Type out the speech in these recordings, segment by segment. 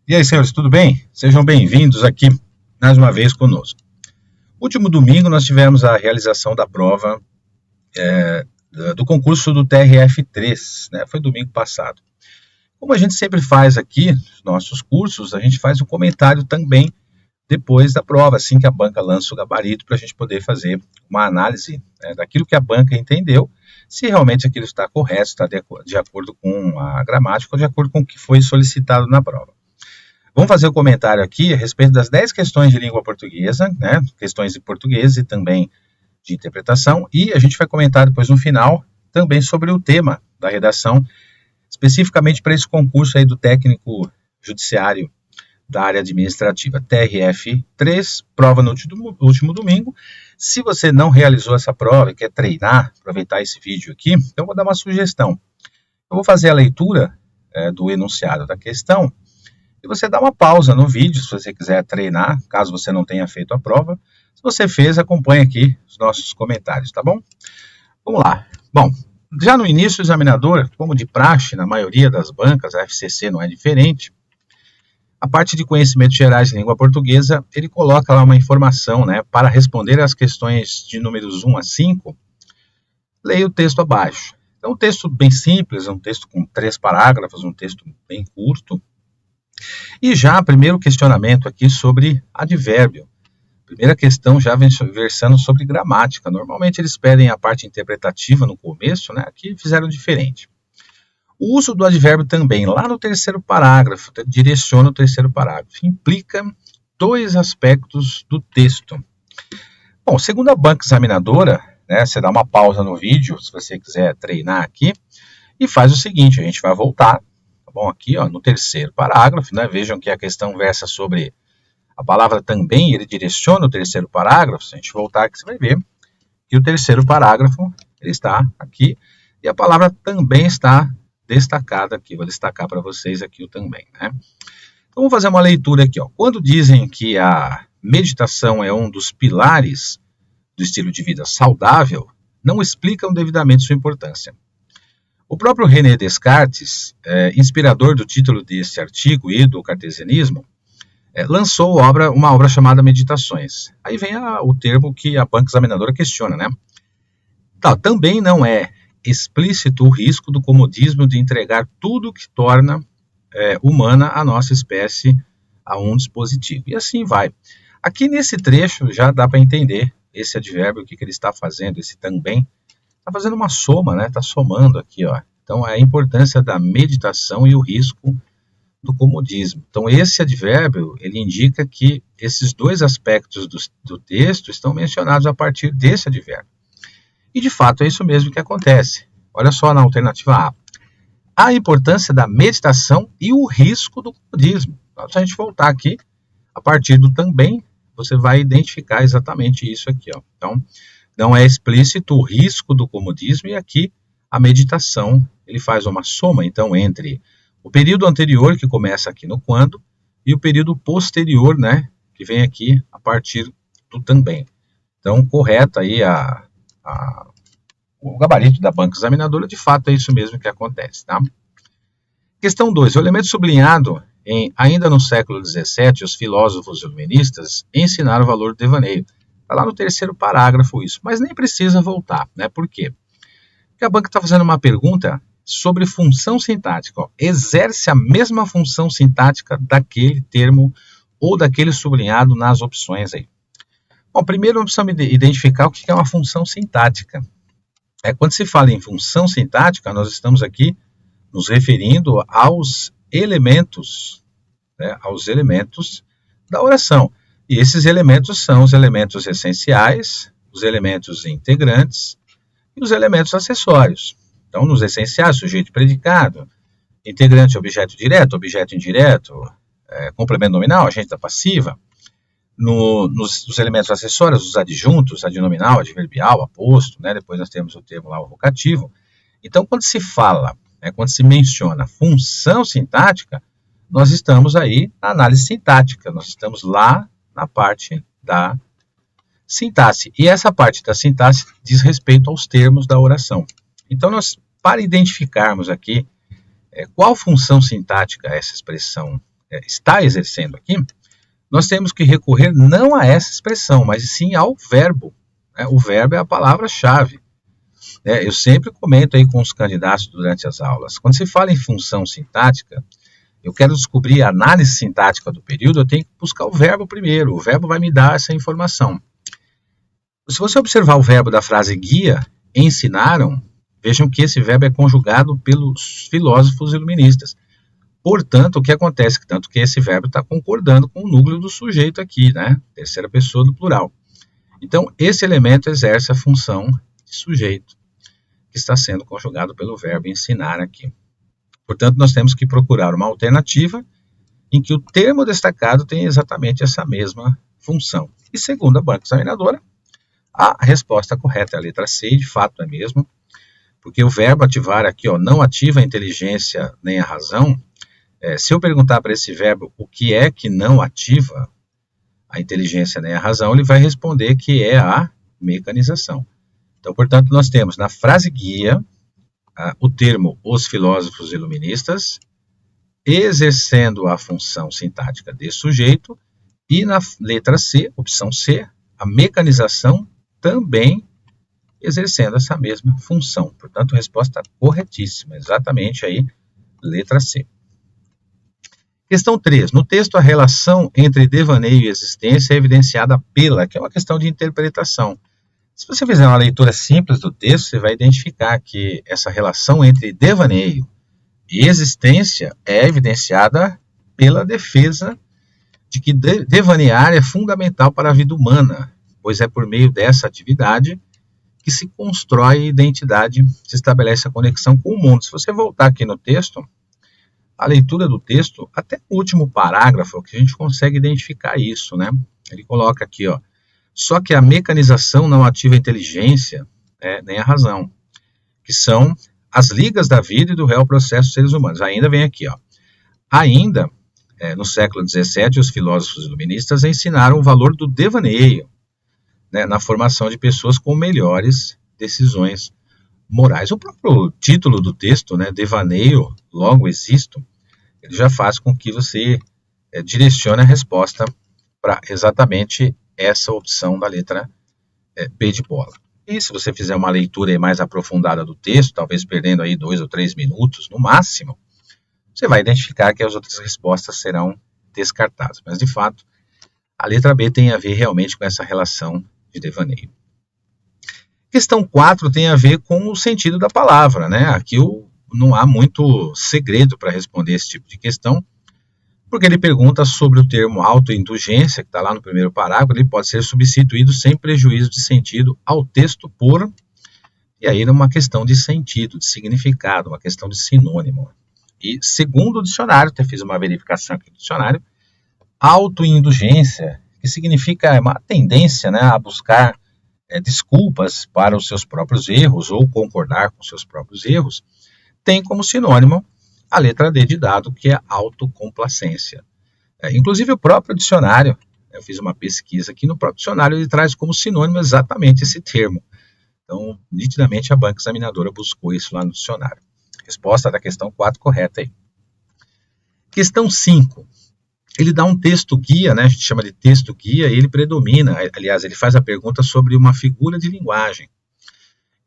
E aí, senhores, tudo bem? Sejam bem-vindos aqui mais uma vez conosco. Último domingo nós tivemos a realização da prova do concurso do TRF3, né? Foi domingo passado. Como a gente sempre faz aqui nos nossos cursos, a gente faz um comentário também depois da prova, assim que a banca lança o gabarito, para a gente poder fazer uma análise daquilo que a banca entendeu, se realmente aquilo está correto, está de acordo com a gramática ou de acordo com o que foi solicitado na prova. Vamos fazer um comentário aqui a respeito das 10 questões de língua portuguesa, né? Questões de português e também de interpretação, e a gente vai comentar depois no final também sobre o tema da redação, especificamente para esse concurso aí do técnico judiciário da área administrativa, TRF3, prova no último domingo. Se você não realizou essa prova e quer treinar, aproveitar esse vídeo aqui, então eu vou dar uma sugestão. Eu vou fazer a leitura do enunciado da questão, e você dá uma pausa no vídeo, se você quiser treinar, caso você não tenha feito a prova. Se você fez, acompanhe aqui os nossos comentários, tá bom? Vamos lá. Bom, já no início, o examinador, como de praxe, na maioria das bancas, a FCC não é diferente, a parte de conhecimentos gerais de língua portuguesa, ele coloca lá uma informação, né, para responder às questões de números 1 a 5, leia o texto abaixo. Então, um texto bem simples, um texto com 3 parágrafos, um texto bem curto. E já, primeiro questionamento aqui sobre advérbio. Primeira questão já versando sobre gramática. Normalmente eles pedem a parte interpretativa no começo, né? Aqui fizeram diferente. O uso do advérbio também, lá no terceiro parágrafo, direciona o terceiro parágrafo, implica 2 aspectos do texto. Bom, segundo a banca examinadora, né, você dá uma pausa no vídeo, se você quiser treinar aqui, e faz o seguinte, a gente vai voltar. Bom, aqui ó, no terceiro parágrafo, né, vejam que a questão versa sobre a palavra também, ele direciona o terceiro parágrafo. Se a gente voltar aqui, você vai ver que o terceiro parágrafo ele está aqui, e a palavra também está destacada aqui. Vou destacar para vocês aqui o também, né? Então, vamos fazer uma leitura aqui, ó. Quando dizem que a meditação é um dos pilares do estilo de vida saudável, não explicam devidamente sua importância. O próprio René Descartes, inspirador do título deste artigo e do cartesianismo, lançou uma obra chamada Meditações. Aí vem o termo que a banca examinadora questiona, né? Também não é explícito o risco do comodismo de entregar tudo que torna humana a nossa espécie a um dispositivo. E assim vai. Aqui nesse trecho já dá para entender esse advérbio, o que ele está fazendo, esse também. Está fazendo uma soma, né? Está somando aqui, ó. Então, a importância da meditação e o risco do comodismo. Então, esse advérbio, ele indica que esses 2 aspectos do texto estão mencionados a partir desse advérbio. E, de fato, é isso mesmo que acontece. Olha só na alternativa A. A importância da meditação e o risco do comodismo. Então, se a gente voltar aqui, a partir do também, você vai identificar exatamente isso aqui, ó. Então, não é explícito o risco do comodismo, e aqui a meditação, ele faz uma soma, então, entre o período anterior, que começa aqui no quando, e o período posterior, né, que vem aqui a partir do também. Então, correto aí o gabarito da banca examinadora, de fato é isso mesmo que acontece, tá? Questão 2. O elemento sublinhado ainda no século XVII, os filósofos iluministas ensinaram o valor do devaneio. Está lá no terceiro parágrafo isso, mas nem precisa voltar, né? Por quê? Porque a banca está fazendo uma pergunta sobre função sintática. Ó. Exerce a mesma função sintática daquele termo ou daquele sublinhado nas opções aí. Bom, primeiro nós precisamos identificar o que é uma função sintática. Quando se fala em função sintática, nós estamos aqui nos referindo aos elementos, né, aos elementos da oração. E esses elementos são os elementos essenciais, os elementos integrantes e os elementos acessórios. Então, nos essenciais, sujeito e predicado, integrante, objeto direto, objeto indireto, complemento nominal, agente da passiva. Nos elementos acessórios, os adjuntos, adnominal, adverbial, aposto, né? Depois nós temos o termo lá, o vocativo. Então, quando se fala, quando se menciona função sintática, nós estamos aí na análise sintática, nós estamos lá na parte da sintaxe. E essa parte da sintaxe diz respeito aos termos da oração. Então, para identificarmos aqui qual função sintática essa expressão está exercendo aqui, nós temos que recorrer não a essa expressão, mas sim ao verbo. Né? O verbo é a palavra-chave. Eu sempre comento aí com os candidatos durante as aulas. Quando se fala em função sintática, eu quero descobrir a análise sintática do período, eu tenho que buscar o verbo primeiro. O verbo vai me dar essa informação. Se você observar o verbo da frase guia, ensinaram, vejam que esse verbo é conjugado pelos filósofos iluministas. Portanto, o que acontece? Tanto que esse verbo está concordando com o núcleo do sujeito aqui, né? Terceira pessoa do plural. Então, esse elemento exerce a função de sujeito, que está sendo conjugado pelo verbo ensinar aqui. Portanto, nós temos que procurar uma alternativa em que o termo destacado tem exatamente essa mesma função. E segundo a banca examinadora, a resposta correta é a letra C, de fato é mesmo, porque o verbo ativar aqui, não ativa a inteligência nem a razão. Se eu perguntar para esse verbo o que é que não ativa a inteligência nem a razão, ele vai responder que é a mecanização. Então, portanto, nós temos na frase guia o termo os filósofos iluministas exercendo a função sintática de sujeito e na letra C, opção C, a mecanização também exercendo essa mesma função. Portanto, resposta corretíssima, exatamente aí, letra C. Questão 3. No texto, a relação entre devaneio e existência é evidenciada pela, que é uma questão de interpretação. Se você fizer uma leitura simples do texto, você vai identificar que essa relação entre devaneio e existência é evidenciada pela defesa de que devanear é fundamental para a vida humana, pois é por meio dessa atividade que se constrói a identidade, se estabelece a conexão com o mundo. Se você voltar aqui no texto, a leitura do texto, até o último parágrafo, que a gente consegue identificar isso, né? Ele coloca aqui, só que a mecanização não ativa a inteligência, nem a razão, que são as ligas da vida e do real processo dos seres humanos. Ainda vem aqui, ainda, no século XVII, os filósofos iluministas ensinaram o valor do devaneio, né, na formação de pessoas com melhores decisões morais. O próprio título do texto, né, devaneio, logo existo, ele já faz com que você direcione a resposta para exatamente essa opção da letra B de bola. E se você fizer uma leitura mais aprofundada do texto, talvez perdendo aí 2 ou 3 minutos no máximo, você vai identificar que as outras respostas serão descartadas. Mas, de fato, a letra B tem a ver realmente com essa relação de devaneio. Questão 4 tem a ver com o sentido da palavra, né? Aqui não há muito segredo para responder esse tipo de questão, porque ele pergunta sobre o termo autoindulgência, que está lá no primeiro parágrafo, ele pode ser substituído sem prejuízo de sentido ao texto por, e aí numa questão de sentido, de significado, uma questão de sinônimo. E segundo o dicionário, até fiz uma verificação aqui do dicionário, autoindulgência, que significa uma tendência, né, a buscar desculpas para os seus próprios erros ou concordar com os seus próprios erros, tem como sinônimo a letra D de dado, que é autocomplacência. Inclusive o próprio dicionário, eu fiz uma pesquisa aqui, no próprio dicionário ele traz como sinônimo exatamente esse termo. Então, nitidamente a banca examinadora buscou isso lá no dicionário. Resposta da questão 4 correta aí. Questão 5. Ele dá um texto guia, né? A gente chama de texto guia, e ele predomina, aliás, ele faz a pergunta sobre uma figura de linguagem.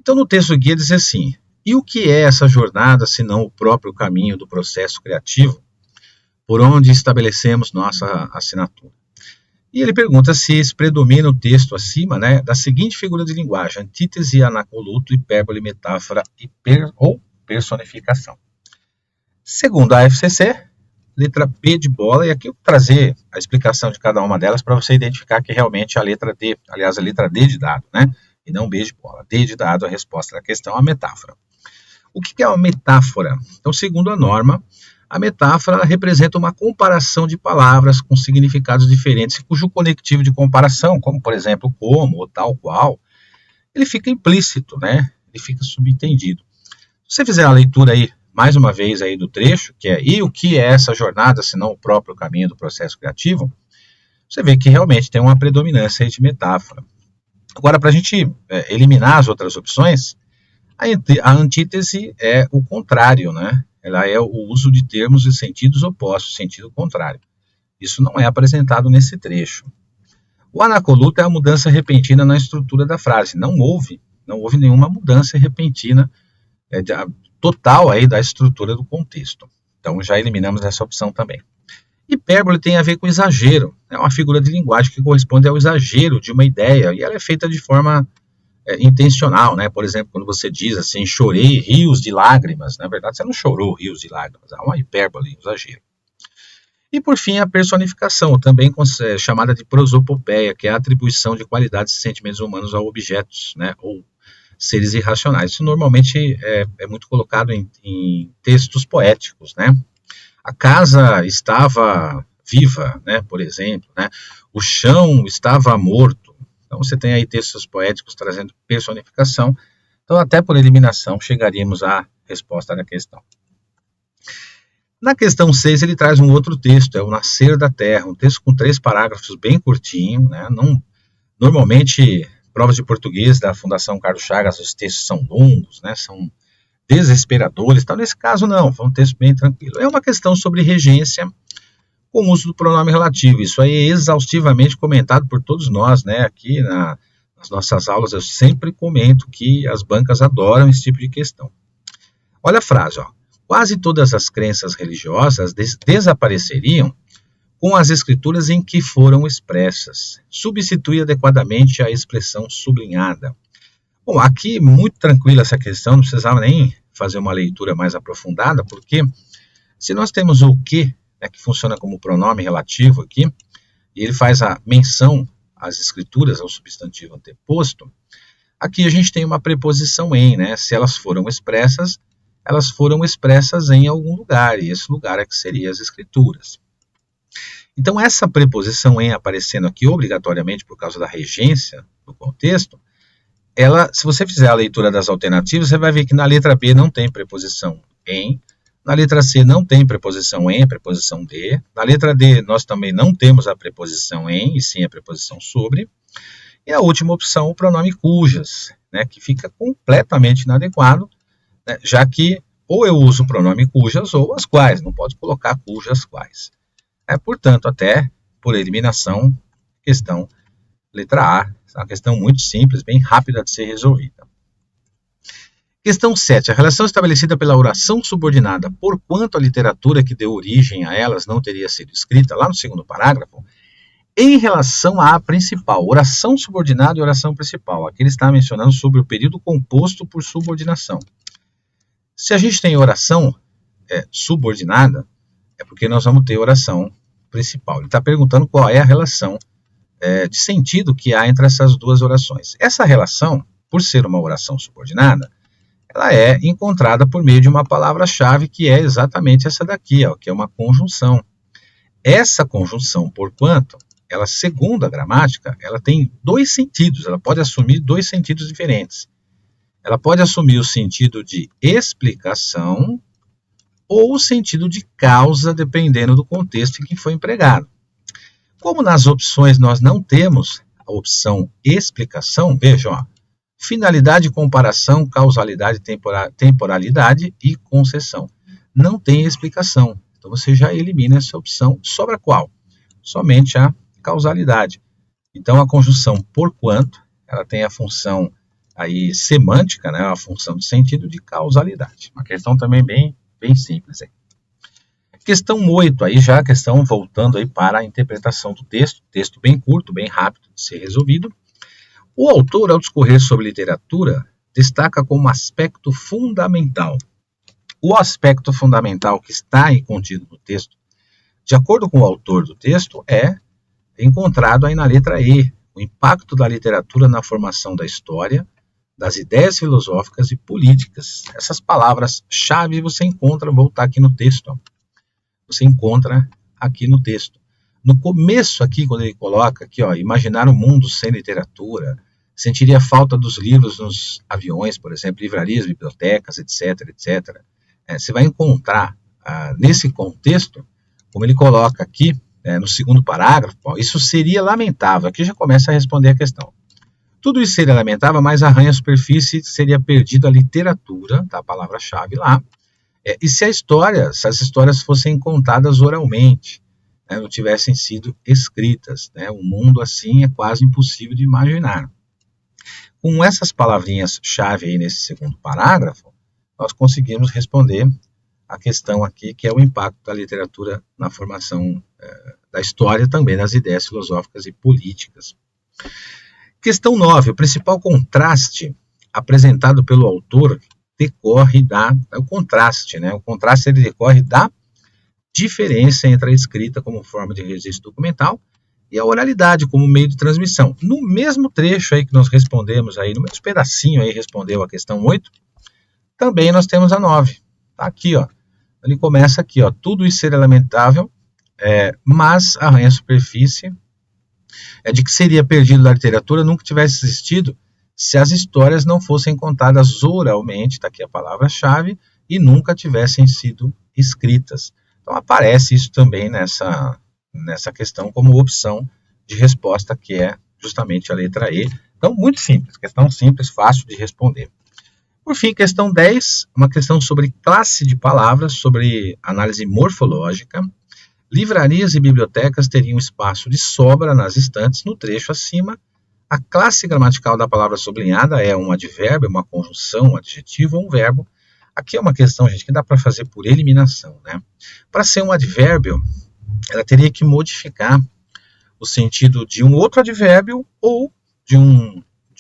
Então, no texto guia diz assim: e o que é essa jornada, senão o próprio caminho do processo criativo, por onde estabelecemos nossa assinatura? E ele pergunta se predomina o texto acima, né, da seguinte figura de linguagem: antítese, anacoluto, hipérbole, metáfora ou personificação. Segundo a FCC, letra P de bola, e aqui eu vou trazer a explicação de cada uma delas para você identificar que realmente a letra D, aliás, a letra D de dado, né, e não B de bola. D de dado, a resposta da questão, a metáfora. O que é uma metáfora? Então, segundo a norma, a metáfora representa uma comparação de palavras com significados diferentes, cujo conectivo de comparação, como por exemplo, como ou tal qual, ele fica implícito, né? Ele fica subentendido. Se você fizer a leitura aí, mais uma vez aí do trecho, que é e o que é essa jornada, senão o próprio caminho do processo criativo, você vê que realmente tem uma predominância aí de metáfora. Agora, para a gente eliminar as outras opções, a antítese é o contrário, né? ela é o uso de termos e sentidos opostos, sentido contrário. Isso não é apresentado nesse trecho. O anacoluto é a mudança repentina na estrutura da frase. Não houve nenhuma mudança repentina total aí da estrutura do contexto. Então já eliminamos essa opção também. Hipérbole tem a ver com exagero. É uma figura de linguagem que corresponde ao exagero de uma ideia e ela é feita de forma intencional, né? Por exemplo, quando você diz assim, chorei rios de lágrimas, na verdade você não chorou rios de lágrimas, há uma hipérbole, um exagero. E por fim a personificação, também chamada de prosopopeia, que é a atribuição de qualidades e sentimentos humanos a objetos, né? Ou seres irracionais. Isso normalmente é muito colocado em textos poéticos, né? A casa estava viva, né? Por exemplo, né? O chão estava morto. Então você tem aí textos poéticos trazendo personificação. Então até por eliminação chegaríamos à resposta da questão. Na questão 6 ele traz um outro texto, é o Nascer da Terra, um texto com 3 parágrafos bem curtinho, né? Normalmente, provas de português da Fundação Carlos Chagas, os textos são longos, né? São desesperadores, então nesse caso não, foi um texto bem tranquilo. É uma questão sobre regência com o uso do pronome relativo, isso aí é exaustivamente comentado por todos nós, né? Aqui nas nossas aulas eu sempre comento que as bancas adoram esse tipo de questão. Olha a frase, ó. Quase todas as crenças religiosas desapareceriam com as escrituras em que foram expressas. Substitui adequadamente a expressão sublinhada. Bom, aqui muito tranquila essa questão, não precisava nem fazer uma leitura mais aprofundada, porque se nós temos o que, né, que funciona como pronome relativo aqui, e ele faz a menção às escrituras, ao substantivo anteposto, aqui a gente tem uma preposição em, né? Se elas foram expressas em algum lugar, e esse lugar é que seria as escrituras. Então, essa preposição em aparecendo aqui obrigatoriamente por causa da regência do contexto, se você fizer a leitura das alternativas, você vai ver que na letra B não tem preposição em, na letra C não tem preposição em, é preposição de, na letra D nós também não temos a preposição em, e sim a preposição sobre, e a última opção, o pronome cujas, né, que fica completamente inadequado, né, já que ou eu uso o pronome cujas ou as quais, não pode colocar cujas quais. Portanto, até por eliminação, questão letra A, é uma questão muito simples, bem rápida de ser resolvida. Questão 7. A relação estabelecida pela oração subordinada, porquanto a literatura que deu origem a elas não teria sido escrita, lá no segundo parágrafo, em relação à principal, oração subordinada e oração principal. Aqui ele está mencionando sobre o período composto por subordinação. Se a gente tem oração subordinada, é porque nós vamos ter oração principal. Ele está perguntando qual é a relação de sentido que há entre essas duas orações. Essa relação, por ser uma oração subordinada, ela é encontrada por meio de uma palavra-chave que é exatamente essa daqui, ó, que é uma conjunção. Essa conjunção, porquanto, ela, segundo a gramática, ela tem 2 sentidos, ela pode assumir 2 sentidos diferentes. Ela pode assumir o sentido de explicação ou o sentido de causa, dependendo do contexto em que foi empregado. Como nas opções nós não temos a opção explicação, vejam, ó, finalidade, comparação, causalidade, temporalidade e concessão. Não tem explicação. Então você já elimina essa opção. Sobra qual? Somente a causalidade. Então a conjunção porquanto, ela tem a função aí semântica, né, a função de sentido de causalidade. Uma questão também bem simples. Aí. Questão 8, aí já a questão voltando aí para a interpretação do texto bem curto, bem rápido de ser resolvido. O autor, ao discorrer sobre literatura, destaca como aspecto fundamental. O aspecto fundamental que está aí contido no texto, de acordo com o autor do texto, é encontrado aí na letra E, o impacto da literatura na formação da história, das ideias filosóficas e políticas. Essas palavras-chave você encontra, vou voltar aqui no texto, ó. Você encontra aqui no texto. No começo aqui, quando ele coloca aqui, ó, imaginar um mundo sem literatura, sentiria falta dos livros nos aviões, por exemplo, livrarias, bibliotecas, etc. Você vai encontrar, nesse contexto, como ele coloca aqui, no segundo parágrafo, ó, isso seria lamentável. Aqui já começa a responder a questão. Tudo isso seria lamentável, mas arranha a superfície, seria perdida a literatura, tá, a palavra-chave lá, E se as histórias fossem contadas oralmente, né, não tivessem sido escritas, né, o mundo assim é quase impossível de imaginar. Com essas palavrinhas-chave aí nesse segundo parágrafo, nós conseguimos responder a questão aqui, que é o impacto da literatura na formação da história, também das ideias filosóficas e políticas. Questão 9. O principal contraste apresentado pelo autor decorre o contraste, né? O contraste ele decorre da diferença entre a escrita como forma de registro documental e a oralidade como meio de transmissão. No mesmo trecho aí que nós respondemos aí, no mesmo pedacinho aí respondeu a questão 8, também nós temos a 9. Tá aqui, ó. Ele começa aqui, ó. Tudo isso seria lamentável, mas arranha a superfície de que seria perdido da literatura nunca tivesse existido se as histórias não fossem contadas oralmente, está aqui a palavra-chave, e nunca tivessem sido escritas. Então aparece isso também nessa questão como opção de resposta, que é justamente a letra E. Então, muito simples, questão simples, fácil de responder. Por fim, questão 10, uma questão sobre classe de palavras, sobre análise morfológica. Livrarias e bibliotecas teriam espaço de sobra nas estantes no trecho acima. A classe gramatical da palavra sublinhada é um advérbio, uma conjunção, um adjetivo ou um verbo. Aqui é uma questão, gente, que dá para fazer por eliminação, né? Para ser um advérbio, ela teria que modificar o sentido de um outro advérbio ou de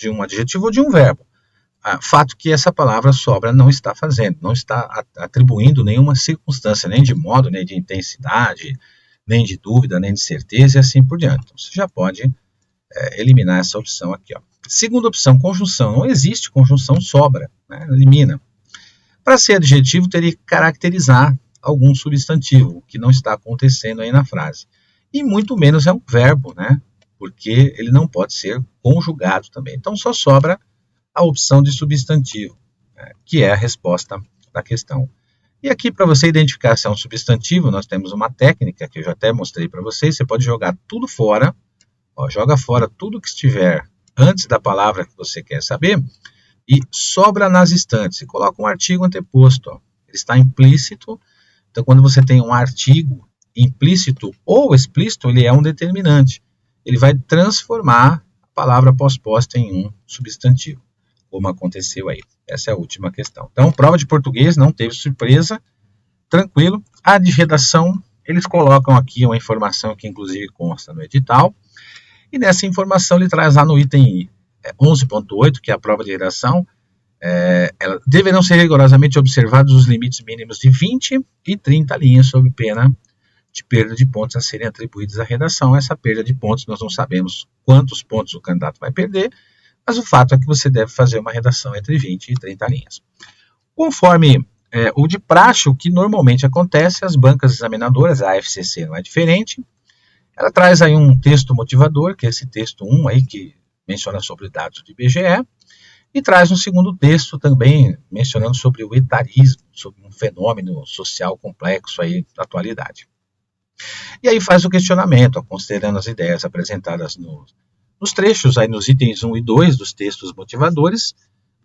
um adjetivo ou de um verbo. Fato que essa palavra sobra não está fazendo, não está atribuindo nenhuma circunstância, nem de modo, nem de intensidade, nem de dúvida, nem de certeza e assim por diante. Então, você já pode eliminar essa opção aqui. Ó. Segunda opção, conjunção. Não existe conjunção sobra, né? Elimina. Para ser adjetivo, teria que caracterizar algum substantivo, o que não está acontecendo aí na frase. E muito menos é um verbo, né? Porque ele não pode ser conjugado também. Então, só sobra a opção de substantivo, que é a resposta da questão. E aqui, para você identificar se é um substantivo, nós temos uma técnica que eu já até mostrei para vocês. Você pode jogar tudo fora, joga fora tudo que estiver antes da palavra que você quer saber e sobra nas estantes. E coloca um artigo anteposto. Ele está implícito. Então, quando você tem um artigo implícito ou explícito, ele é um determinante. Ele vai transformar a palavra pós-posta em um substantivo, como aconteceu aí. Essa é a última questão. Então, prova de português, não teve surpresa, tranquilo. A de redação, eles colocam aqui uma informação que inclusive consta no edital, e nessa informação ele traz lá no item 11.8, que é a prova de redação, deverão ser rigorosamente observados os limites mínimos de 20 e 30 linhas sob pena de perda de pontos a serem atribuídos à redação. Essa perda de pontos, nós não sabemos quantos pontos o candidato vai perder, mas o fato é que você deve fazer uma redação entre 20 e 30 linhas. Conforme o de praxe, o que normalmente acontece, as bancas examinadoras, a AFCC não é diferente, ela traz aí um texto motivador, que é esse texto 1 aí, que menciona sobre dados do IBGE, e traz um segundo texto também mencionando sobre o etarismo, sobre um fenômeno social complexo aí da atualidade. E aí faz o questionamento, considerando as ideias apresentadas nos trechos, aí nos itens 1 e 2 dos textos motivadores,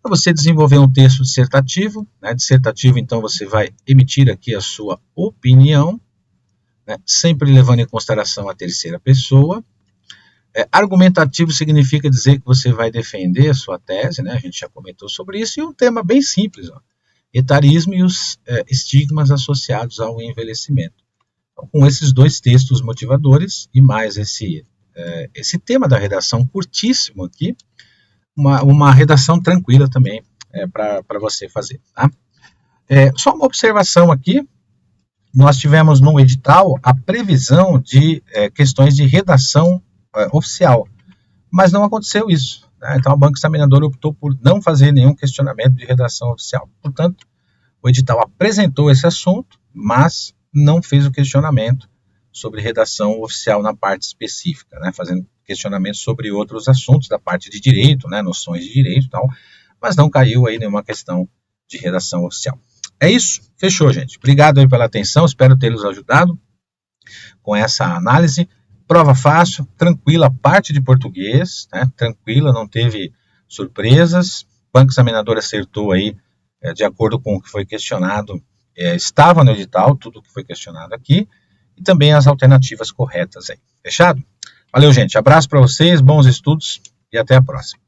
para você desenvolver um texto dissertativo. Dissertativo, então, você vai emitir aqui a sua opinião, sempre levando em consideração a terceira pessoa. Argumentativo significa dizer que você vai defender a sua tese, a gente já comentou sobre isso, e um tema bem simples, etarismo e os estigmas associados ao envelhecimento. Então, com esses dois textos motivadores e mais esse tema da redação curtíssimo aqui, uma redação tranquila também para você fazer. Tá? Só uma observação aqui, nós tivemos no edital a previsão de questões de redação oficial, mas não aconteceu isso. Então a banca examinadora optou por não fazer nenhum questionamento de redação oficial. Portanto, o edital apresentou esse assunto, mas não fez o questionamento sobre redação oficial na parte específica, fazendo questionamentos sobre outros assuntos da parte de direito, noções de direito e tal, mas não caiu aí nenhuma questão de redação oficial. É isso, fechou, gente. Obrigado aí pela atenção, espero ter-los ajudado com essa análise. Prova fácil, tranquila, parte de português, tranquila, não teve surpresas. O banco examinador acertou aí, de acordo com o que foi questionado, estava no edital, tudo que foi questionado aqui, e também as alternativas corretas aí. Fechado? Valeu, gente. Abraço para vocês, bons estudos e até a próxima.